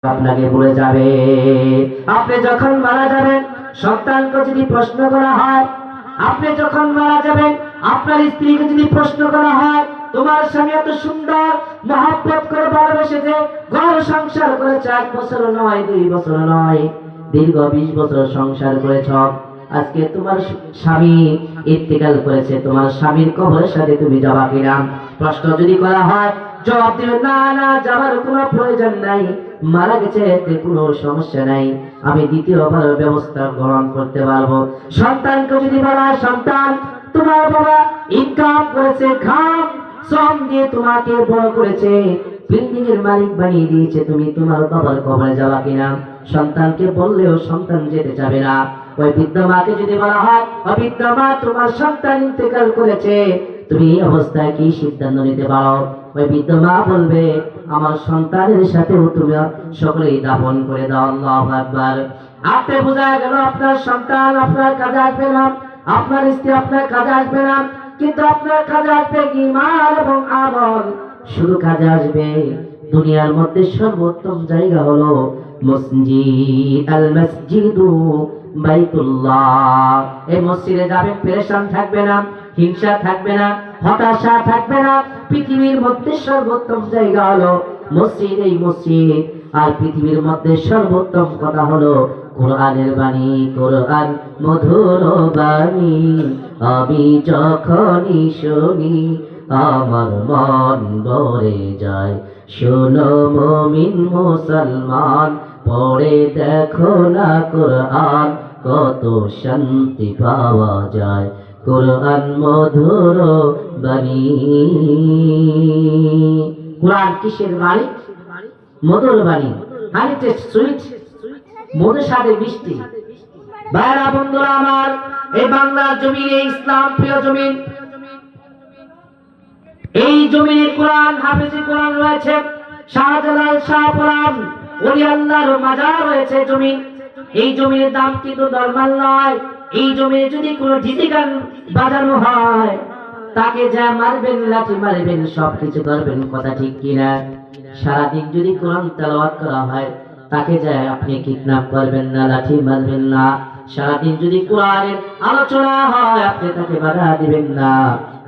আপনাকে ভুলে যাবে। আপনি যখন মারা যাবেন, সন্তানকে যদি প্রশ্ন করা হয়, আপনি যখন মারা যাবেন, আপনার স্ত্রীকে যদি প্রশ্ন করা হয়, তোমার স্বামী এত সুন্দর মহব্বত করে ভালোবেসেছে, ঘর সংসার করেছে, 1 বছর নয় 2 বছর নয়, দীর্ঘ 20 বছর সংসার করেছ, আজকে তোমার স্বামী ইন্তেকাল করেছে, তোমার স্বামীর কবরের সাথে তুমি যাবা কিনা? প্রশ্ন যদি করা হয়, জবাব দিবে না না, যাবার কোনো প্রয়োজন নাই, মারা গেছে, এতে কোনো সমস্যা নাই, আমি দ্বিতীয়বার ব্যবস্থা গ্রহণ করতে পারবো। সন্তানকে যদি বলা, সন্তান তোমার বাবা ইনকাম করেছে, ঘাম শ্রম দিয়ে তোমাকে বড় করেছে, বিল্ডিং এর মালিক বানিয়ে দিয়েছে, তুমি তোমার বাবার কবরে যাবা কিনা? সন্তানকে বললেও সন্তান যেতে চাবে না। ওই বৃদ্ধ মাকে যদি বলা হয়, বৃদ্ধ মা তোমার সন্তান ইন্তেকাল করেছে, তুমি এই অবস্থায় কি সিদ্ধান্ত নিতে পারো? ওই বৃদ্ধ মা বলবে, আমার সন্তানের সাথেও তুমি সকলেই দাফন করে দাও। আল্লাহু আকবার। আপনি বোঝা গেল আপনার সন্তান আপনার কাজে আসবে না, আপনার স্ত্রী আপনার কাজে আসবে না, কিন্তু আপনার কাজে আসবে ঈমান এবং আমল। শুধু কাজে আসবে, দুনিয়ার মধ্যে সর্বোত্তম জায়গা হলো মসজিদ, আল মসজিদু বাইতুল্লাহ। এই মসজিদে যাবেন, পেরেশান থাকবে না, হিংসা থাকবে না, হতাশা থাকবে না। পৃথিবীর মধ্যে সর্বোত্তম জায়গা হলো মসজিদ, এই মসজিদ। আর পৃথিবীর মধ্যে সর্বোত্তম কথা হলো কোরআনের বাণী, কোরআন মধুর বাণী, আমি যখনই শুনি আমার মন ভরে যায়। শোনো মুমিন মুসলমান, পড়ে দেখো না কোরআন, কত শান্তি পাওয়া যায়, কোরআন মধুর বাণী। কোরআন কিসের বাণী? মধুর বাণী। হানি টেস্ট সুইট, মধুর সাথে মিষ্টি। ভাইরা বন্ধুরা আমার, এই বাংলার জমিনে, ইসলাম প্রিয় জমিন, এই জমিনে কোরআন, হাফেজি কোরআন রয়েছে, শাহজালাল শাহ কোরআন ওলি আল্লাহর মাজার রয়েছে জমিন। এই জমিনের দাম কিন্তু নরমাল নয়। এই জমিনে যদি কোনো ডিজে গান বাজানো হয়, তাকে যা মারবেন, লাঠি মারবেন, সবকিছু করবেন, কথা ঠিক কিনা? সারাদিন যদি কোরআন তেলাওয়াত করা হয়, তাকে যা আপনি কিডন্যাপ করবেন না, লাঠি মারবেন না। সারাদিন যদি কোরআনের আলোচনা হয়, আপনি তাকে বাধা দিবেন না।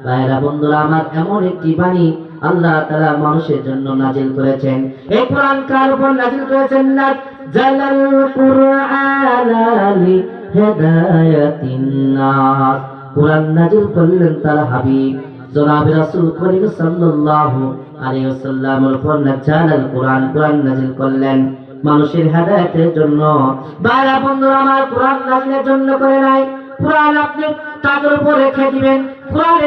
ভাইরা বন্ধুরা আমার, এমন একটি বাণী আল্লাহ তাআলা মানুষের জন্য নাজিল করেছেন। এই কোরআন কার উপর নাজিল করেছেন? নাযালাল কুরআন লিহিদায়াতিন নাস। কোরআন নাজিল করলেন তার হাবিব জনাব রাসূল করিম সাল্লাল্লাহু আলাইহি ওয়াসাল্লামের উপর। নাযালাল কুরআন, কোরআন নাজিল করলেন মানুষের হেদায়েতের জন্য। ভাইরা বন্ধুরা আমার, কোরআন নাজিলের জন্য করে নাই। কোরআন আপনি তাদের উপর রেখে দিবেন। কোরআন